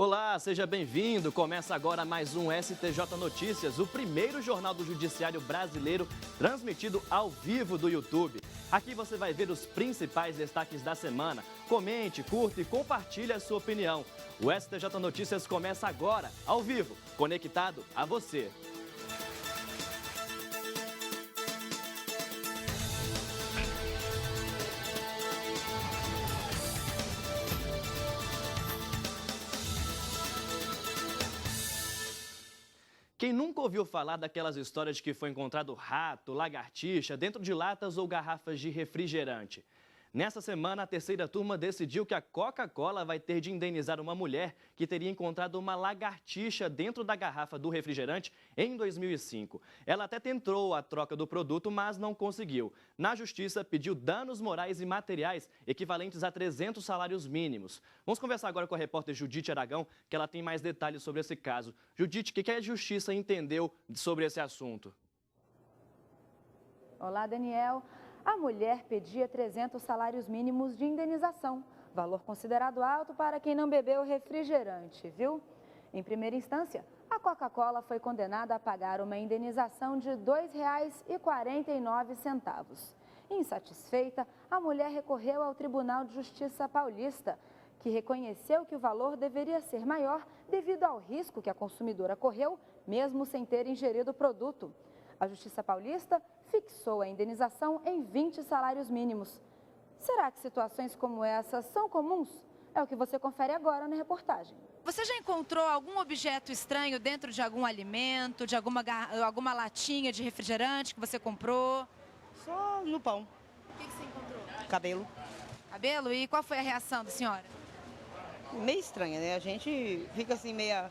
Olá, seja bem-vindo. Começa agora mais um STJ Notícias, o primeiro jornal do Judiciário brasileiro transmitido ao vivo do YouTube. Aqui você vai ver os principais destaques da semana. Comente, curta e compartilhe a sua opinião. O STJ Notícias começa agora, ao vivo, conectado a você. Quem nunca ouviu falar daquelas histórias de que foi encontrado rato, lagartixa dentro de latas ou garrafas de refrigerante? Nessa semana, a terceira turma decidiu que a Coca-Cola vai ter de indenizar uma mulher que teria encontrado uma lagartixa dentro da garrafa do refrigerante em 2005. Ela até tentou a troca do produto, mas não conseguiu. Na justiça, pediu danos morais e materiais equivalentes a 300 salários mínimos. Vamos conversar agora com a repórter Judite Aragão, que ela tem mais detalhes sobre esse caso. Judite, o que a justiça entendeu sobre esse assunto? Olá, Daniel. A mulher pedia 300 salários mínimos de indenização, valor considerado alto para quem não bebeu refrigerante, viu? Em primeira instância, a Coca-Cola foi condenada a pagar uma indenização de R$ 2,49. Insatisfeita, a mulher recorreu ao Tribunal de Justiça Paulista, que reconheceu que o valor deveria ser maior devido ao risco que a consumidora correu, mesmo sem ter ingerido o produto. A Justiça Paulista fixou a indenização em 20 salários mínimos. Será que situações como essa são comuns? É o que você confere agora na reportagem. Você já encontrou algum objeto estranho dentro de algum alimento, de alguma latinha de refrigerante que você comprou? Só no pão. O que você encontrou? Cabelo. Cabelo? E qual foi a reação da senhora? Meio estranha, né? A gente fica assim meia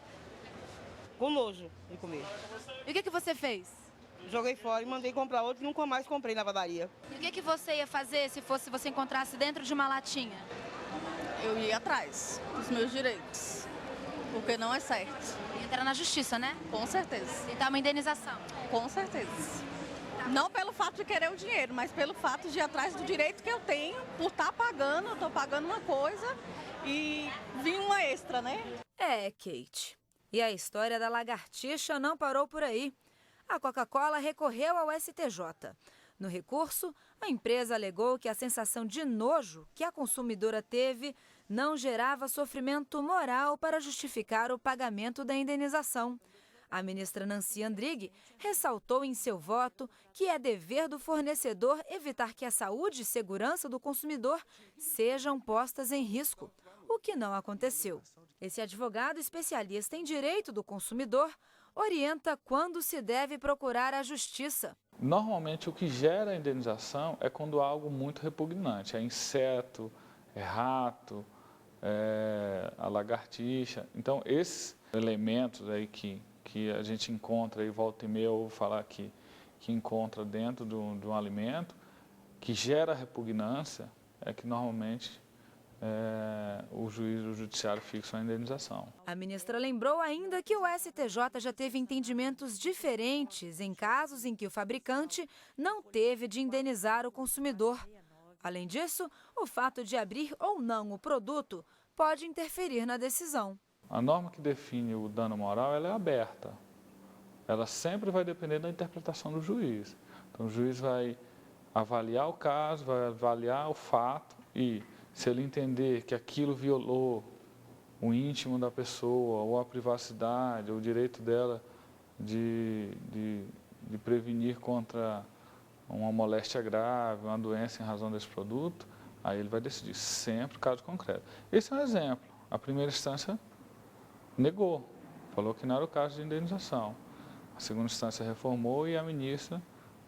com nojo de comer. E o que você fez? Joguei fora e mandei comprar outro e nunca mais comprei na padaria. E o que você ia fazer se você encontrasse dentro de uma latinha? Eu ia atrás dos meus direitos, porque não é certo. Entrar na justiça, né? Com certeza. E dar uma indenização. Com certeza. Não pelo fato de querer o dinheiro, mas pelo fato de ir atrás do direito que eu tenho, por estar pagando, eu estou pagando uma coisa e vim uma extra, né? É, Kate. E a história da lagartixa não parou por aí. A Coca-Cola recorreu ao STJ. No recurso, a empresa alegou que a sensação de nojo que a consumidora teve não gerava sofrimento moral para justificar o pagamento da indenização. A ministra Nancy Andrighi ressaltou em seu voto que é dever do fornecedor evitar que a saúde e segurança do consumidor sejam postas em risco, o que não aconteceu. Esse advogado especialista em direito do consumidor orienta quando se deve procurar a justiça. Normalmente o que gera a indenização é quando há algo muito repugnante, é inseto, é rato, é a lagartixa. Então esses elementos aí que a gente encontra, e volta e meia eu vou falar aqui, que encontra dentro de um alimento, que gera repugnância, é que normalmente o juiz do judiciário fixa a indenização. A ministra lembrou ainda que o STJ já teve entendimentos diferentes em casos em que o fabricante não teve de indenizar o consumidor. Além disso, o fato de abrir ou não o produto pode interferir na decisão. A norma que define o dano moral ela é aberta. Ela sempre vai depender da interpretação do juiz. Então o juiz vai avaliar o caso, vai avaliar o fato e se ele entender que aquilo violou o íntimo da pessoa, ou a privacidade, ou o direito dela de prevenir contra uma moléstia grave, uma doença em razão desse produto, aí ele vai decidir, sempre caso concreto. Esse é um exemplo. A primeira instância negou, falou que não era o caso de indenização. A segunda instância reformou e a ministra,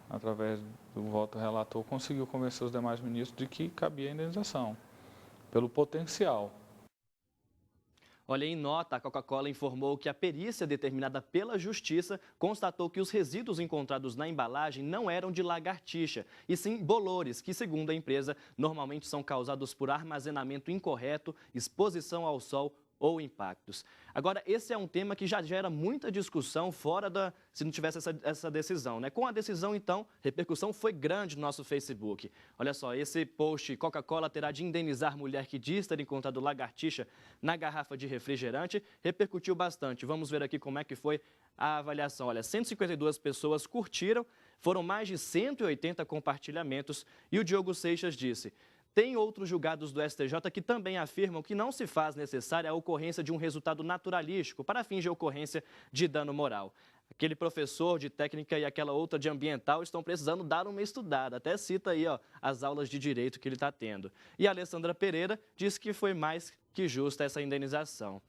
através do voto relator, conseguiu convencer os demais ministros de que cabia a indenização, pelo potencial. Olha, em nota, a Coca-Cola informou que a perícia determinada pela Justiça constatou que os resíduos encontrados na embalagem não eram de lagartixa, e sim bolores, que, segundo a empresa, normalmente são causados por armazenamento incorreto, exposição ao sol ou impactos. Agora, esse é um tema que já gera muita discussão se não tivesse essa decisão, né? Com a decisão, então, a repercussão foi grande no nosso Facebook. Olha só, esse post, Coca-Cola terá de indenizar mulher que diz ter encontrado lagartixa na garrafa de refrigerante, repercutiu bastante. Vamos ver aqui como é que foi a avaliação. Olha, 152 pessoas curtiram, foram mais de 180 compartilhamentos e o Diogo Seixas disse: tem outros julgados do STJ que também afirmam que não se faz necessária a ocorrência de um resultado naturalístico para fins de ocorrência de dano moral. Aquele professor de técnica e aquela outra de ambiental estão precisando dar uma estudada. Até cita aí as aulas de direito que ele está tendo. E a Alessandra Pereira disse que foi mais que justa essa indenização.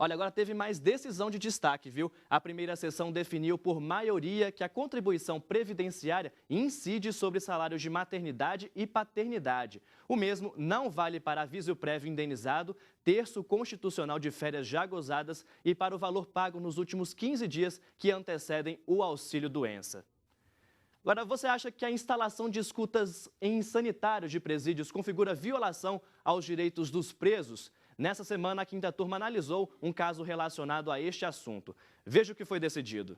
Olha, agora teve mais decisão de destaque, viu? A primeira sessão definiu por maioria que a contribuição previdenciária incide sobre salários de maternidade e paternidade. O mesmo não vale para aviso prévio indenizado, terço constitucional de férias já gozadas e para o valor pago nos últimos 15 dias que antecedem o auxílio-doença. Agora, você acha que a instalação de escutas em sanitários de presídios configura violação aos direitos dos presos? Nessa semana, a quinta turma analisou um caso relacionado a este assunto. Veja o que foi decidido.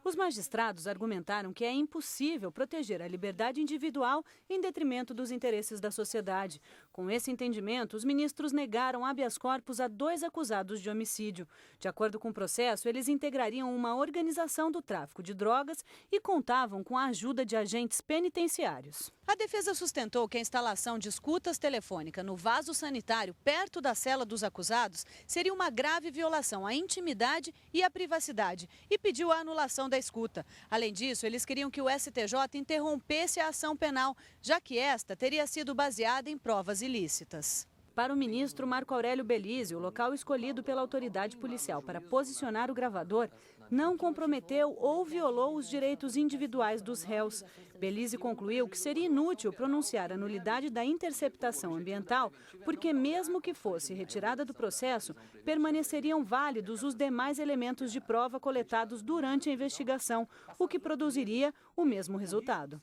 Os magistrados argumentaram que é impossível proteger a liberdade individual em detrimento dos interesses da sociedade. Com esse entendimento, os ministros negaram habeas corpus a 2 acusados de homicídio. De acordo com o processo, eles integrariam uma organização do tráfico de drogas e contavam com a ajuda de agentes penitenciários. A defesa sustentou que a instalação de escutas telefônicas no vaso sanitário perto da cela dos acusados seria uma grave violação à intimidade e à privacidade e pediu a anulação da escuta. Além disso, eles queriam que o STJ interrompesse a ação penal, já que esta teria sido baseada em provas ilícitas. Para o ministro Marco Aurélio Belize, o local escolhido pela autoridade policial para posicionar o gravador não comprometeu ou violou os direitos individuais dos réus. Belize concluiu que seria inútil pronunciar a nulidade da interceptação ambiental, porque mesmo que fosse retirada do processo, permaneceriam válidos os demais elementos de prova coletados durante a investigação, o que produziria o mesmo resultado.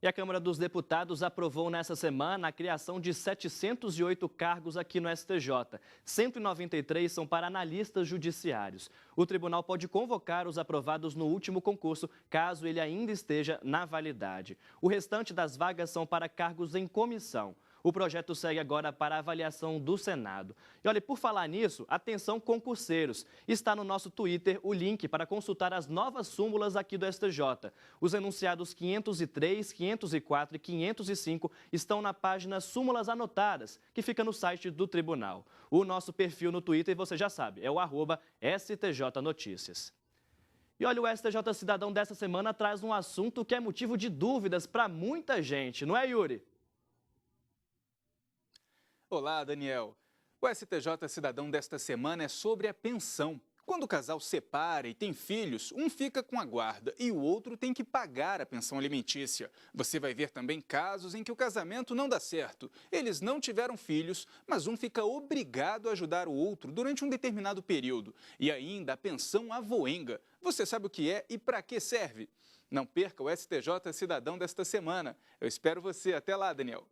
E a Câmara dos Deputados aprovou nessa semana a criação de 708 cargos aqui no STJ. 193 são para analistas judiciários. O tribunal pode convocar os aprovados no último concurso, caso ele ainda esteja na validade. O restante das vagas são para cargos em comissão. O projeto segue agora para a avaliação do Senado. E olha, por falar nisso, atenção concurseiros. Está no nosso Twitter o link para consultar as novas súmulas aqui do STJ. Os enunciados 503, 504 e 505 estão na página Súmulas Anotadas, que fica no site do Tribunal. O nosso perfil no Twitter, você já sabe, é o @STJNotícias. E olha, o STJ Cidadão dessa semana traz um assunto que é motivo de dúvidas para muita gente, não é, Yuri? Olá, Daniel. O STJ Cidadão desta semana é sobre a pensão. Quando o casal separa e tem filhos, um fica com a guarda e o outro tem que pagar a pensão alimentícia. Você vai ver também casos em que o casamento não dá certo. Eles não tiveram filhos, mas um fica obrigado a ajudar o outro durante um determinado período. E ainda a pensão avoenga. Você sabe o que é e para que serve? Não perca o STJ Cidadão desta semana. Eu espero você. Até lá, Daniel.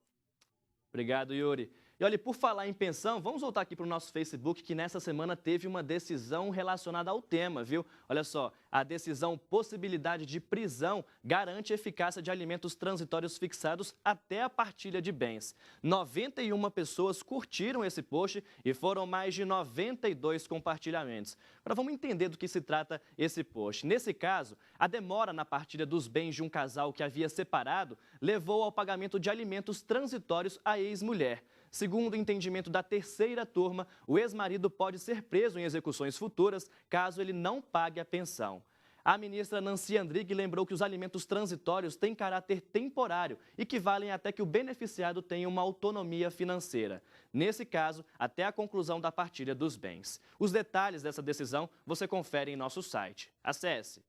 Obrigado, Yuri. E olha, por falar em pensão, vamos voltar aqui para o nosso Facebook, que nessa semana teve uma decisão relacionada ao tema, viu? Olha só, a decisão possibilidade de prisão garante eficácia de alimentos transitórios fixados até a partilha de bens. 91 pessoas curtiram esse post e foram mais de 92 compartilhamentos. Agora vamos entender do que se trata esse post. Nesse caso, a demora na partilha dos bens de um casal que havia separado levou ao pagamento de alimentos transitórios à ex-mulher. Segundo o entendimento da terceira turma, o ex-marido pode ser preso em execuções futuras caso ele não pague a pensão. A ministra Nancy Andrighi lembrou que os alimentos transitórios têm caráter temporário e que valem até que o beneficiado tenha uma autonomia financeira. Nesse caso, até a conclusão da partilha dos bens. Os detalhes dessa decisão você confere em nosso site. Acesse.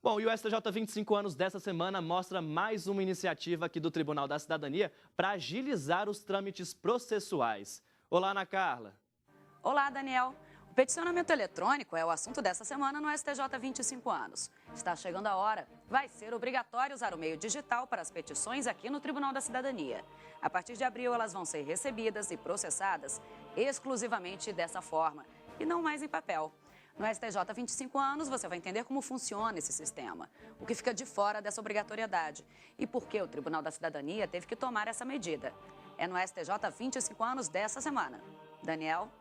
Bom, e o STJ 25 anos dessa semana mostra mais uma iniciativa aqui do Tribunal da Cidadania para agilizar os trâmites processuais. Olá, Ana Carla. Olá, Daniel. O Peticionamento eletrônico é o assunto dessa semana no STJ 25 anos. Está chegando a hora. Vai ser obrigatório usar o meio digital para as petições aqui no Tribunal da Cidadania. A partir de abril, elas vão ser recebidas e processadas exclusivamente dessa forma, e não mais em papel. No STJ 25 anos, você vai entender como funciona esse sistema, o que fica de fora dessa obrigatoriedade e por que o Tribunal da Cidadania teve que tomar essa medida. É no STJ 25 anos dessa semana. Daniel?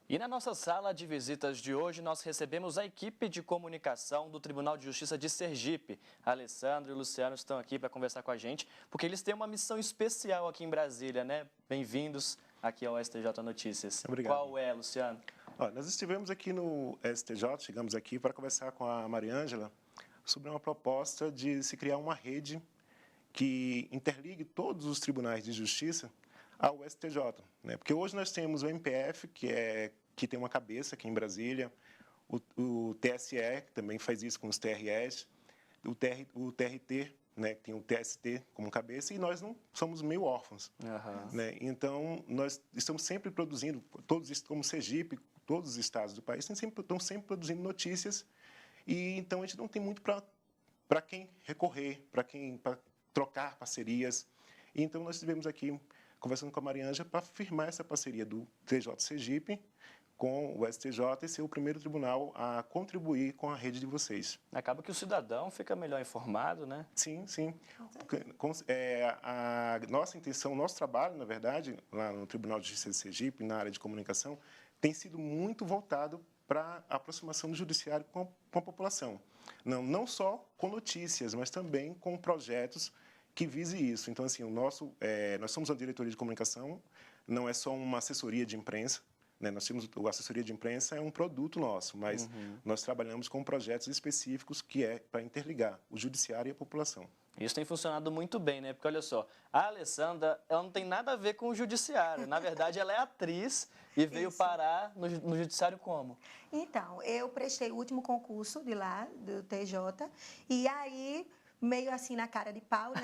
E na nossa sala de visitas de hoje, nós recebemos a equipe de comunicação do Tribunal de Justiça de Sergipe. A Alessandra e o Luciano estão aqui para conversar com a gente, porque eles têm uma missão especial aqui em Brasília, né? Bem-vindos aqui ao STJ Notícias. Obrigado. Qual é, Luciano? Nós estivemos aqui no STJ, chegamos aqui para conversar com a Mariângela sobre uma proposta de se criar uma rede que interligue todos os tribunais de justiça ao STJ, né? Porque hoje nós temos o MPF, que tem uma cabeça aqui em Brasília, o TSE, que também faz isso com os TREs, o TRT, né, que tem o TST como cabeça, e nós não somos meio órfãos. Né? Então, nós estamos sempre produzindo, todos como Sergipe, todos os estados do país estão sempre produzindo notícias, e então a gente não tem muito para quem recorrer, para trocar parcerias. E então nós estivemos aqui conversando com a Mariângela para firmar essa parceria do TJ Sergipe com o STJ e ser o primeiro tribunal a contribuir com a rede de vocês. Acaba que o cidadão fica melhor informado, né? Sim, sim. A nossa intenção, o nosso trabalho, na verdade, lá no Tribunal de Justiça de Sergipe, na área de comunicação, tem sido muito voltado para a aproximação do judiciário com a população. Não só com notícias, mas também com projetos que vise isso. Então, assim, nós somos uma diretoria de comunicação, não é só uma assessoria de imprensa, né? A assessoria de imprensa é um produto nosso, mas nós trabalhamos com projetos específicos que é para interligar o judiciário e a população. Isso tem funcionado muito bem, né? Porque, olha só, a Alessandra, ela não tem nada a ver com o judiciário. Na verdade, ela é atriz e veio parar no judiciário como? Então, eu prestei o último concurso de lá, do TJ, e aí, meio assim na cara de pau, né?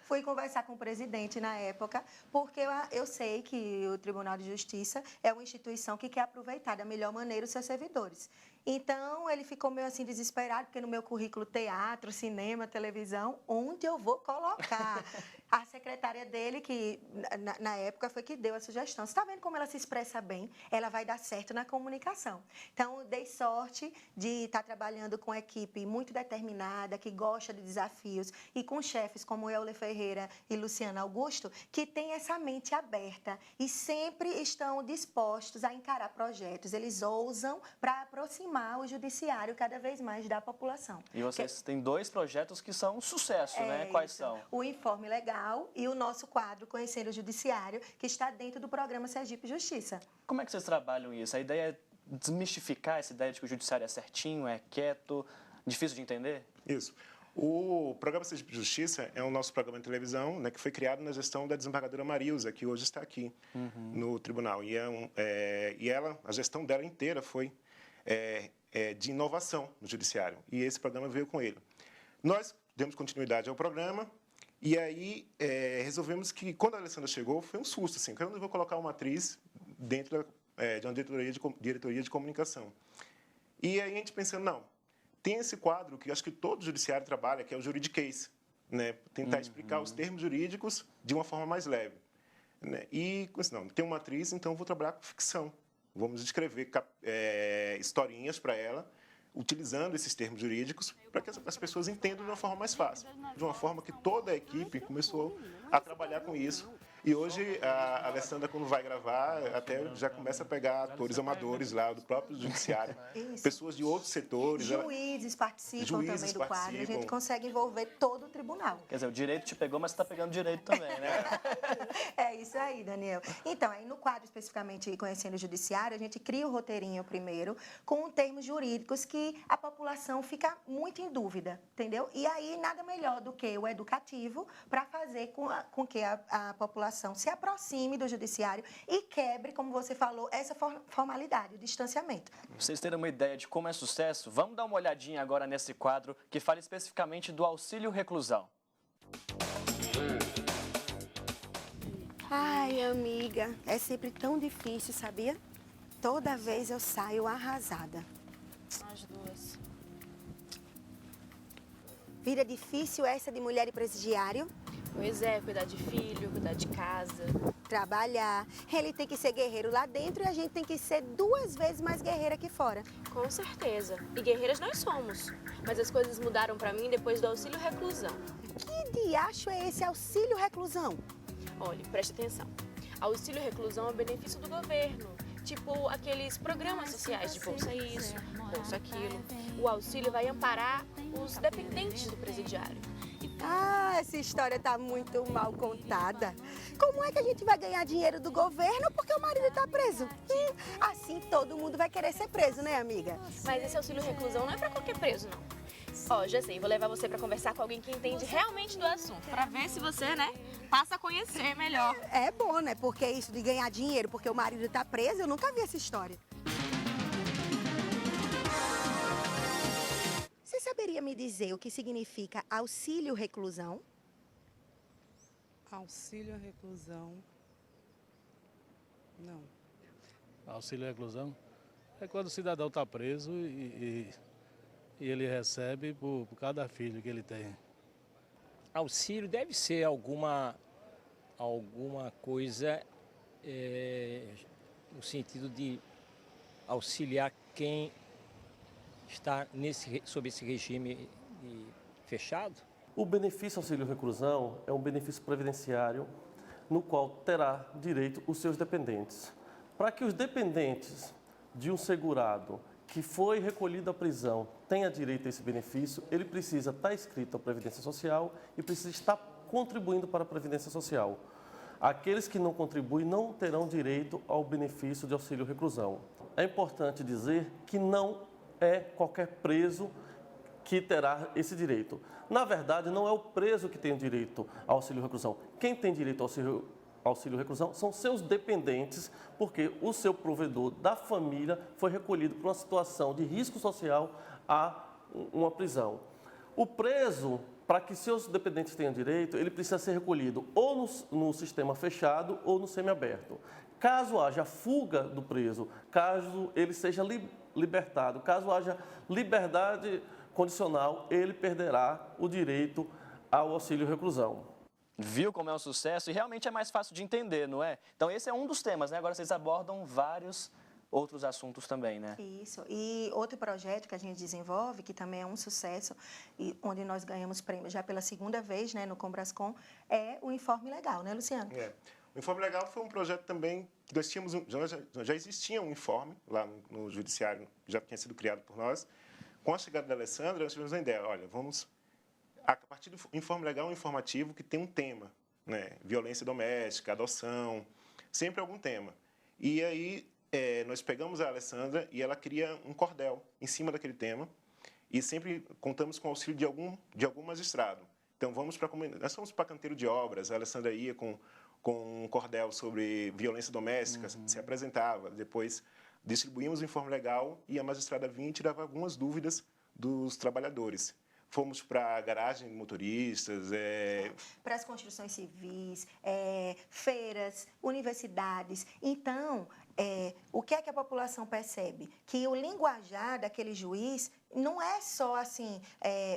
Fui conversar com o presidente na época, porque eu sei que o Tribunal de Justiça é uma instituição que quer aproveitar da melhor maneira os seus servidores. Então, ele ficou meio assim desesperado, porque no meu currículo teatro, cinema, televisão, onde eu vou colocar? A secretária dele, que na época foi que deu a sugestão. Você está vendo como ela se expressa bem? Ela vai dar certo na comunicação. Então, dei sorte de estar trabalhando com uma equipe muito determinada, que gosta de desafios, e com chefes como Euler Ferreira e Luciano Augusto, que têm essa mente aberta e sempre estão dispostos a encarar projetos. Eles ousam para aproximar o judiciário cada vez mais da população. E vocês têm dois projetos que são um sucesso, né? Quais são? O Informe Legal e o nosso quadro Conhecendo o Judiciário, que está dentro do programa Sergipe Justiça. Como é que vocês trabalham isso? A ideia é desmistificar essa ideia de que o judiciário é certinho, é quieto, difícil de entender? Isso. O programa Sergipe Justiça é o nosso programa de televisão, né, que foi criado na gestão da desembargadora Marilza, que hoje está aqui no tribunal. E a gestão dela inteira foi de inovação no judiciário. E esse programa veio com ele. Nós demos continuidade ao programa e aí resolvemos que, quando a Alessandra chegou, foi um susto, assim, quando eu vou colocar uma atriz dentro de uma diretoria de comunicação. E aí a gente pensando, não, tem esse quadro que eu acho que todo judiciário trabalha, que é o juridiquês, né? Tentar explicar os termos jurídicos de uma forma mais leve. Né? E, não, tem uma atriz, então eu vou trabalhar com ficção. Vamos escrever historinhas para ela, utilizando esses termos jurídicos, para que as pessoas entendam de uma forma mais fácil. De uma forma que toda a equipe começou a trabalhar com isso. E hoje, a Alessandra, quando vai gravar, até já começa a pegar atores amadores lá do próprio judiciário, pessoas de outros setores. Juízes participam também do quadro. A gente consegue envolver todo o tribunal. Quer dizer, o direito te pegou, mas você está pegando direito também, né? É isso aí, Daniel. Então, aí no quadro especificamente Conhecendo o Judiciário, a gente cria o roteirinho primeiro, com termos jurídicos que a população fica muito em dúvida, entendeu? E aí, nada melhor do que o educativo para fazer com que a população população se aproxime do judiciário e quebre, como você falou, essa formalidade, o distanciamento. Pra vocês terem uma ideia de como é sucesso, vamos dar uma olhadinha agora nesse quadro que fala especificamente do auxílio reclusão. Ai, amiga, é sempre tão difícil, sabia? Toda vez eu saio arrasada. As duas. Vida difícil essa de mulher e presidiário? Pois é, cuidar de filho, cuidar de casa. Trabalhar. Ele tem que ser guerreiro lá dentro e a gente tem que ser 2 vezes mais guerreira aqui fora. Com certeza. E guerreiras nós somos. Mas as coisas mudaram pra mim depois do auxílio reclusão. Que diacho é esse auxílio reclusão? Olha, preste atenção. Auxílio reclusão é um benefício do governo. Tipo aqueles programas sociais de bolsa isso, bolsa aquilo. O auxílio vai amparar os dependentes do presidiário. Ah, essa história tá muito mal contada. Como é que a gente vai ganhar dinheiro do governo porque o marido tá preso? Assim todo mundo vai querer ser preso, né, amiga? Mas esse auxílio reclusão não é pra qualquer preso, não. Ó, já sei, vou levar você pra conversar com alguém que entende realmente do assunto, pra ver se você, né, passa a conhecer melhor. É bom, né? Porque isso de ganhar dinheiro porque o marido tá preso, eu nunca vi essa história. Você saberia me dizer o que significa auxílio reclusão? Auxílio reclusão. Não. Auxílio reclusão é quando o cidadão está preso e ele recebe por cada filho que ele tem. Auxílio deve ser alguma coisa no sentido de auxiliar quem está sob esse regime fechado. O benefício auxílio reclusão é um benefício previdenciário no qual terá direito os seus dependentes. Para que os dependentes de um segurado que foi recolhido à prisão tenha direito a esse benefício, ele precisa estar inscrito à Previdência Social e precisa estar contribuindo para a Previdência Social. Aqueles que não contribuem não terão direito ao benefício de auxílio reclusão. É importante dizer que não é qualquer preso que terá esse direito. Na verdade, não é o preso que tem o direito ao auxílio reclusão. Quem tem direito ao auxílio reclusão são seus dependentes, porque o seu provedor da família foi recolhido por uma situação de risco social a uma prisão. O preso, para que seus dependentes tenham direito, ele precisa ser recolhido ou no sistema fechado ou no semiaberto. Caso haja fuga do preso, caso ele seja libertado, caso haja liberdade condicional, ele perderá o direito ao auxílio reclusão. Viu como é um sucesso? E realmente é mais fácil de entender, não é? Então esse é um dos temas, né? Agora vocês abordam vários outros assuntos também, né? Isso. E outro projeto que a gente desenvolve, que também é um sucesso, e onde nós ganhamos prêmio já pela 2ª vez, né, no Combrascom, é o Informe Legal, né, Luciano? O Informe Legal foi um projeto também que nós tínhamos, já existia um informe lá no Judiciário, já tinha sido criado por nós. Com a chegada da Alessandra, nós tivemos uma ideia, olha, vamos, a partir do Informe Legal, um informativo que tem um tema, né? Violência doméstica, adoção, sempre algum tema. E aí nós pegamos a Alessandra e ela cria um cordel em cima daquele tema e sempre contamos com o auxílio de algum magistrado. Então, nós fomos para canteiro de obras, a Alessandra ia com um cordel sobre violência doméstica, se apresentava, depois distribuímos o informe legal e a magistrada vinha e tirava algumas dúvidas dos trabalhadores. Fomos para a garagem de motoristas, para as construções civis, feiras, universidades. Então, o que é que a população percebe? Que o linguajar daquele juiz não é só assim,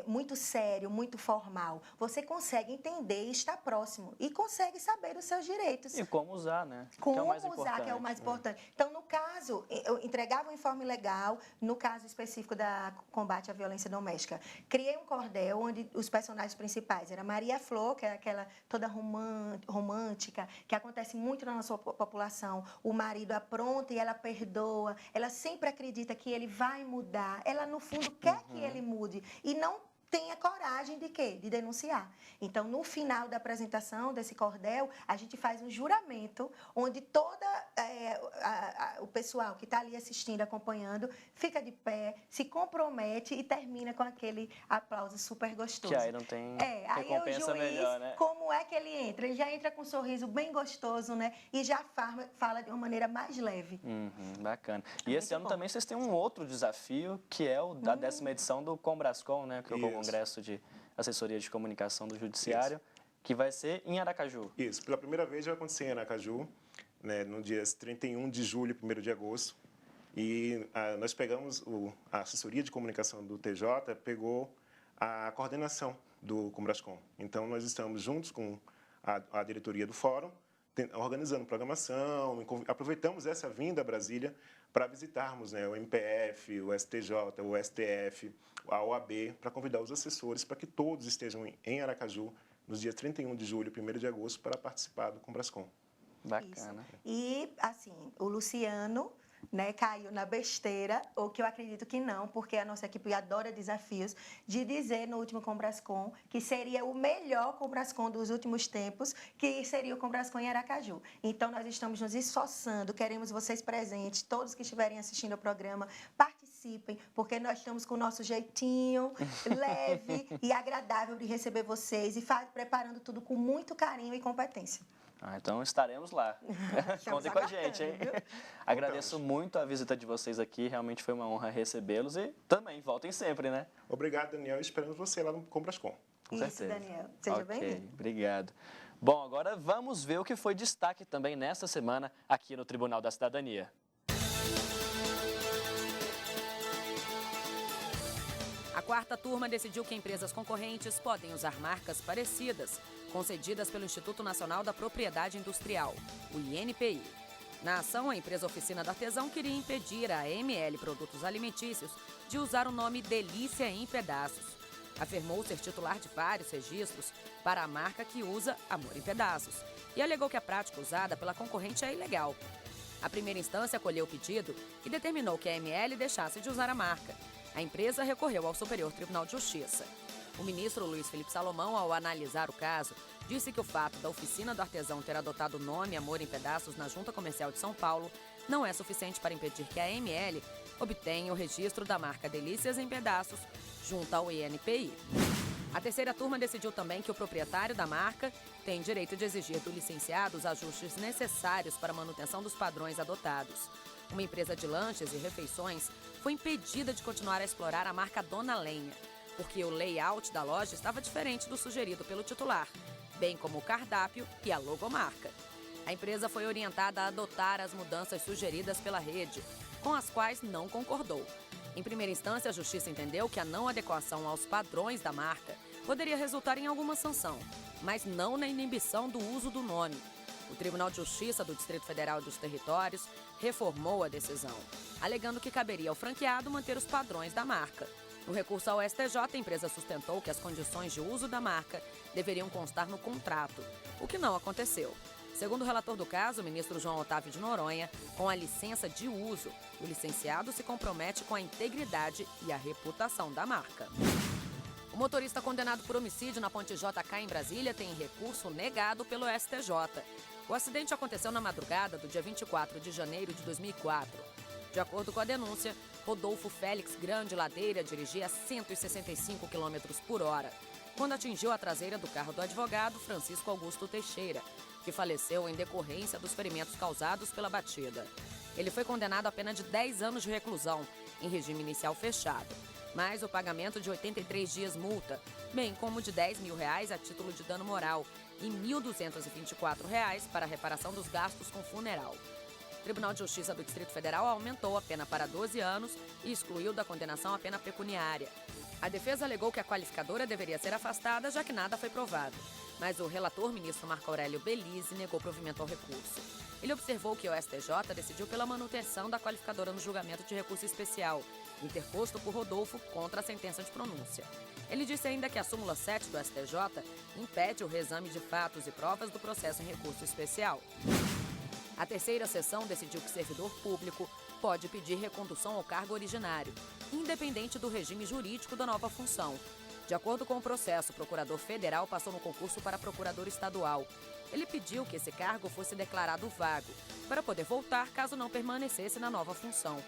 muito sério, muito formal. Você consegue entender e estar próximo. E consegue saber os seus direitos. E como usar, né? Como usar, que é o mais importante. Então, no caso, eu entregava um informe legal, no caso específico da combate à violência doméstica. Criei um cordel onde os personagens principais eram Maria Flor, que é aquela toda romântica, que acontece muito na nossa população. O marido apronta e ela perdoa. Ela sempre acredita que ele vai mudar. Ela, no fundo, quer que ele mude e não tenha coragem de quê? De denunciar. Então, no final da apresentação desse cordel, a gente faz um juramento onde toda o pessoal que está ali assistindo, acompanhando, fica de pé, se compromete e termina com aquele aplauso super gostoso. Que aí não tem aí recompensa o juiz, melhor, né? como é que ele entra? Ele já entra com um sorriso bem gostoso, né? E já fala de uma maneira mais leve. Bacana. E esse ano também vocês têm um outro desafio, que é o da 10ª edição do Combrascom, né? Que é o Congresso de Assessoria de Comunicação do Judiciário, que vai ser em Aracaju. Isso, pela primeira vez vai acontecer em Aracaju, né, no dias 31 de julho e 1º de agosto. E nós pegamos, a assessoria de comunicação do TJ pegou a coordenação do Combrascom. Então, nós estamos juntos com a diretoria do Fórum, organizando programação, aproveitamos essa vinda a Brasília para visitarmos, né, o MPF, o STJ, o STF, a OAB, para convidar os assessores para que todos estejam em Aracaju nos dias 31 de julho e 1º de agosto para participar do Combrascom. Bacana. Isso. E, assim, o Luciano, né, caiu na besteira, ou que eu acredito que não, porque a nossa equipe adora desafios, de dizer no último Combrascom que seria o melhor Combrascom dos últimos tempos, que seria o Combrascom em Aracaju. Então, nós estamos nos esforçando, queremos vocês presentes, todos que estiverem assistindo ao programa, participem, porque nós estamos com o nosso jeitinho leve e agradável de receber vocês e preparando tudo com muito carinho e competência. Então estaremos lá. Contem com a gente, hein? Agradeço muito a visita de vocês aqui, realmente foi uma honra recebê-los e também voltem sempre, né? Obrigado, Daniel, esperamos você lá no Combrascom. Com Isso, certeza. Daniel. Seja bem-vindo. Obrigado. Bom, agora vamos ver o que foi destaque também nesta semana aqui no Tribunal da Cidadania. A 4ª turma decidiu que empresas concorrentes podem usar marcas parecidas, concedidas pelo Instituto Nacional da Propriedade Industrial, o INPI. Na ação, a empresa Oficina do Artesão queria impedir a ML Produtos Alimentícios de usar o nome Delícia em Pedaços. Afirmou ser titular de vários registros para a marca que usa Amor em Pedaços e alegou que a prática usada pela concorrente é ilegal. A primeira instância acolheu o pedido e determinou que a ML deixasse de usar a marca. A empresa recorreu ao Superior Tribunal de Justiça. O ministro Luiz Felipe Salomão, ao analisar o caso, disse que o fato da Oficina do Artesão ter adotado o nome Amor em Pedaços na Junta Comercial de São Paulo não é suficiente para impedir que a ML obtenha o registro da marca Delícias em Pedaços junto ao INPI. A 3ª turma decidiu também que o proprietário da marca tem direito de exigir do licenciado os ajustes necessários para a manutenção dos padrões adotados. Uma empresa de lanches e refeições foi impedida de continuar a explorar a marca Dona Lenha, porque o layout da loja estava diferente do sugerido pelo titular, bem como o cardápio e a logomarca. A empresa foi orientada a adotar as mudanças sugeridas pela rede, com as quais não concordou. Em primeira instância, a Justiça entendeu que a não adequação aos padrões da marca poderia resultar em alguma sanção, mas não na inibição do uso do nome. O Tribunal de Justiça do Distrito Federal e dos Territórios reformou a decisão, alegando que caberia ao franqueado manter os padrões da marca. No recurso ao STJ, a empresa sustentou que as condições de uso da marca deveriam constar no contrato, o que não aconteceu. Segundo o relator do caso, o ministro João Otávio de Noronha, com a licença de uso, o licenciado se compromete com a integridade e a reputação da marca. O motorista condenado por homicídio na Ponte JK em Brasília tem recurso negado pelo STJ. O acidente aconteceu na madrugada do dia 24 de janeiro de 2004. De acordo com a denúncia, Rodolfo Félix Grande Ladeira dirigia a 165 km por hora, quando atingiu a traseira do carro do advogado Francisco Augusto Teixeira, que faleceu em decorrência dos ferimentos causados pela batida. Ele foi condenado a pena de 10 anos de reclusão, em regime inicial fechado, mais o pagamento de 83 dias multa, bem como de R$ 10.000 a título de dano moral e R$ 1.224 para a reparação dos gastos com funeral. O Tribunal de Justiça do Distrito Federal aumentou a pena para 12 anos e excluiu da condenação a pena pecuniária. A defesa alegou que a qualificadora deveria ser afastada, já que nada foi provado. Mas o relator, ministro Marco Aurélio Belize, negou provimento ao recurso. Ele observou que o STJ decidiu pela manutenção da qualificadora no julgamento de recurso especial, interposto por Rodolfo contra a sentença de pronúncia. Ele disse ainda que a súmula 7 do STJ impede o reexame de fatos e provas do processo em recurso especial. A terceira sessão decidiu que servidor público pode pedir recondução ao cargo originário, independente do regime jurídico da nova função. De acordo com o processo, o procurador federal passou no concurso para procurador estadual. Ele pediu que esse cargo fosse declarado vago, para poder voltar caso não permanecesse na nova função.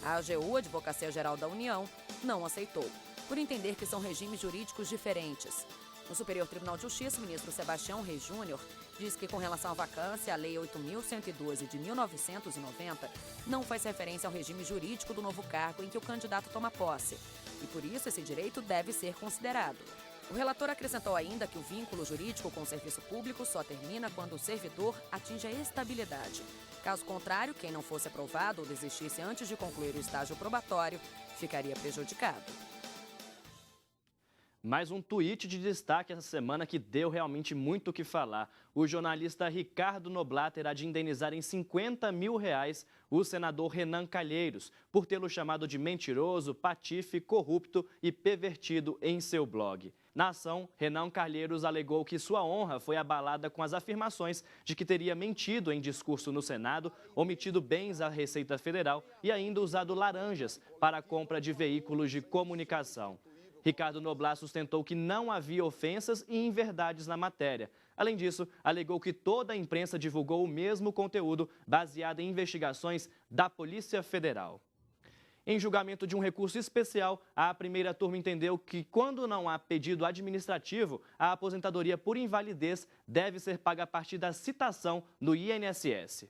A AGU, Advocacia Geral da União, não aceitou, por entender que são regimes jurídicos diferentes. No Superior Tribunal de Justiça, o ministro Sebastião Reis Júnior diz que, com relação à vacância, a Lei 8.112 de 1990 não faz referência ao regime jurídico do novo cargo em que o candidato toma posse, e por isso esse direito deve ser considerado. O relator acrescentou ainda que o vínculo jurídico com o serviço público só termina quando o servidor atinge a estabilidade. Caso contrário, quem não fosse aprovado ou desistisse antes de concluir o estágio probatório ficaria prejudicado. Mais um tweet de destaque essa semana que deu realmente muito o que falar. O jornalista Ricardo Noblat terá de indenizar em R$50 mil o senador Renan Calheiros por tê-lo chamado de mentiroso, patife, corrupto e pervertido em seu blog. Na ação, Renan Calheiros alegou que sua honra foi abalada com as afirmações de que teria mentido em discurso no Senado, omitido bens à Receita Federal e ainda usado laranjas para a compra de veículos de comunicação. Ricardo Noblat sustentou que não havia ofensas e inverdades na matéria. Além disso, alegou que toda a imprensa divulgou o mesmo conteúdo baseado em investigações da Polícia Federal. Em julgamento de um recurso especial, a primeira turma entendeu que, quando não há pedido administrativo, a aposentadoria por invalidez deve ser paga a partir da citação no INSS.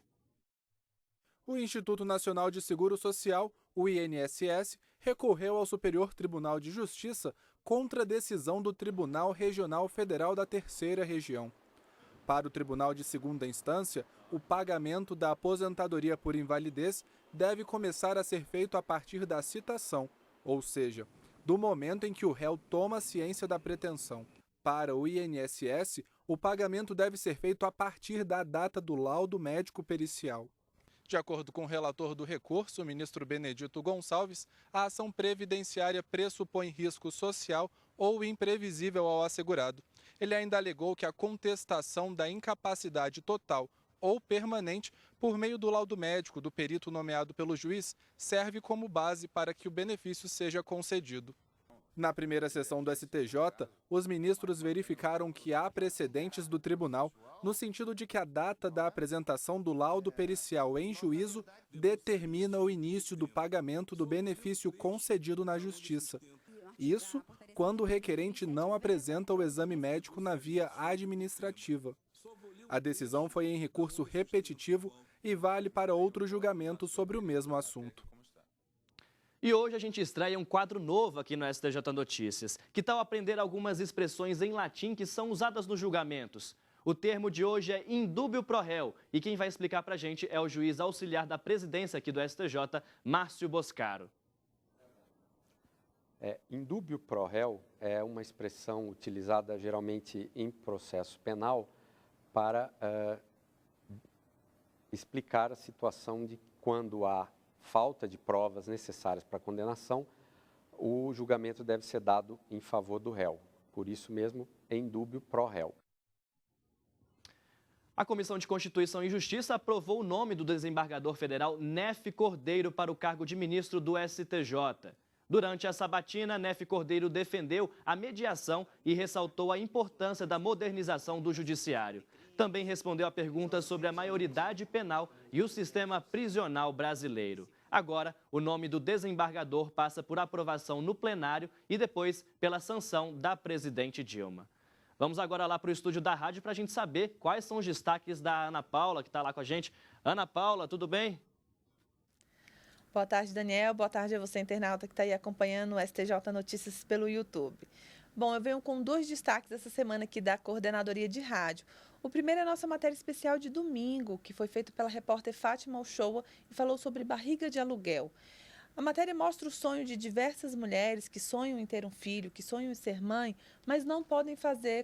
O Instituto Nacional de Seguro Social, o INSS, recorreu ao Superior Tribunal de Justiça contra a decisão do Tribunal Regional Federal da Terceira Região. Para o Tribunal de Segunda Instância, o pagamento da aposentadoria por invalidez deve começar a ser feito a partir da citação, ou seja, do momento em que o réu toma ciência da pretensão. Para o INSS, o pagamento deve ser feito a partir da data do laudo médico pericial. De acordo com o relator do recurso, o ministro Benedito Gonçalves, a ação previdenciária pressupõe risco social ou imprevisível ao assegurado. Ele ainda alegou que a contestação da incapacidade total ou permanente por meio do laudo médico do perito nomeado pelo juiz serve como base para que o benefício seja concedido. Na primeira sessão do STJ, os ministros verificaram que há precedentes do tribunal no sentido de que a data da apresentação do laudo pericial em juízo determina o início do pagamento do benefício concedido na Justiça. Isso quando o requerente não apresenta o exame médico na via administrativa. A decisão foi em recurso repetitivo e vale para outro julgamento sobre o mesmo assunto. E hoje a gente estreia um quadro novo aqui no STJ Notícias. Que tal aprender algumas expressões em latim que são usadas nos julgamentos? O termo de hoje é indúbio pro réu e quem vai explicar pra gente é o juiz auxiliar da presidência aqui do STJ, Márcio Boscaro. Indúbio pro réu é uma expressão utilizada geralmente em processo penal para explicar a situação de quando há falta de provas necessárias para a condenação, o julgamento deve ser dado em favor do réu. Por isso mesmo, indúbio pro réu. A Comissão de Constituição e Justiça aprovou o nome do desembargador federal Nefe Cordeiro para o cargo de ministro do STJ. Durante a sabatina, Nefe Cordeiro defendeu a mediação e ressaltou a importância da modernização do judiciário. Também respondeu a perguntas sobre a maioridade penal e o sistema prisional brasileiro. Agora, o nome do desembargador passa por aprovação no plenário e depois pela sanção da presidente Dilma. Vamos agora lá para o estúdio da rádio para a gente saber quais são os destaques da Ana Paula, que está lá com a gente. Ana Paula, tudo bem? Boa tarde, Daniel. Boa tarde a você, internauta, que está aí acompanhando o STJ Notícias pelo YouTube. Bom, eu venho com 2 destaques essa semana aqui da Coordenadoria de Rádio. O primeiro é a nossa matéria especial de domingo, que foi feito pela repórter Fátima Uchoa e falou sobre barriga de aluguel. A matéria mostra o sonho de diversas mulheres que sonham em ter um filho, que sonham em ser mãe, mas não podem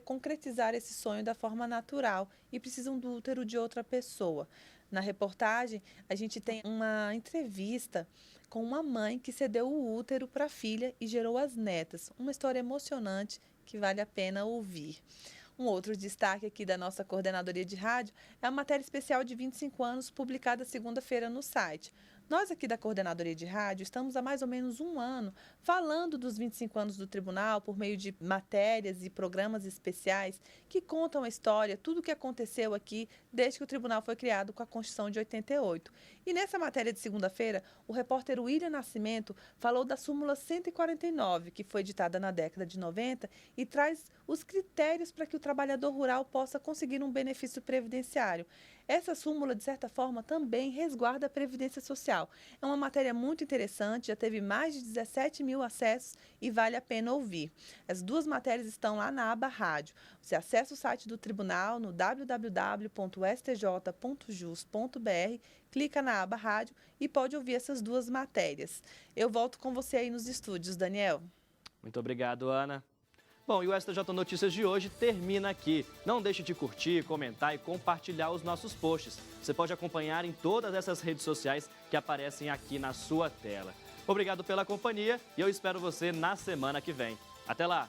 concretizar esse sonho da forma natural e precisam do útero de outra pessoa. Na reportagem, a gente tem uma entrevista com uma mãe que cedeu o útero para a filha e gerou as netas. Uma história emocionante que vale a pena ouvir. Um outro destaque aqui da nossa coordenadoria de rádio é a matéria especial de 25 anos publicada segunda-feira no site. Nós aqui da Coordenadoria de Rádio estamos há mais ou menos um ano falando dos 25 anos do tribunal por meio de matérias e programas especiais que contam a história, tudo o que aconteceu aqui desde que o tribunal foi criado com a Constituição de 88. E nessa matéria de segunda-feira, o repórter William Nascimento falou da súmula 149, que foi editada na década de 90 e traz os critérios para que o trabalhador rural possa conseguir um benefício previdenciário. Essa súmula, de certa forma, também resguarda a Previdência Social. É uma matéria muito interessante, já teve mais de 17 mil acessos e vale a pena ouvir. As duas matérias estão lá na aba Rádio. Você acessa o site do Tribunal no www.stj.jus.br, clica na aba Rádio e pode ouvir essas duas matérias. Eu volto com você aí nos estúdios, Daniel. Muito obrigado, Ana. Bom, e o STJ Notícias de hoje termina aqui. Não deixe de curtir, comentar e compartilhar os nossos posts. Você pode acompanhar em todas essas redes sociais que aparecem aqui na sua tela. Obrigado pela companhia e eu espero você na semana que vem. Até lá!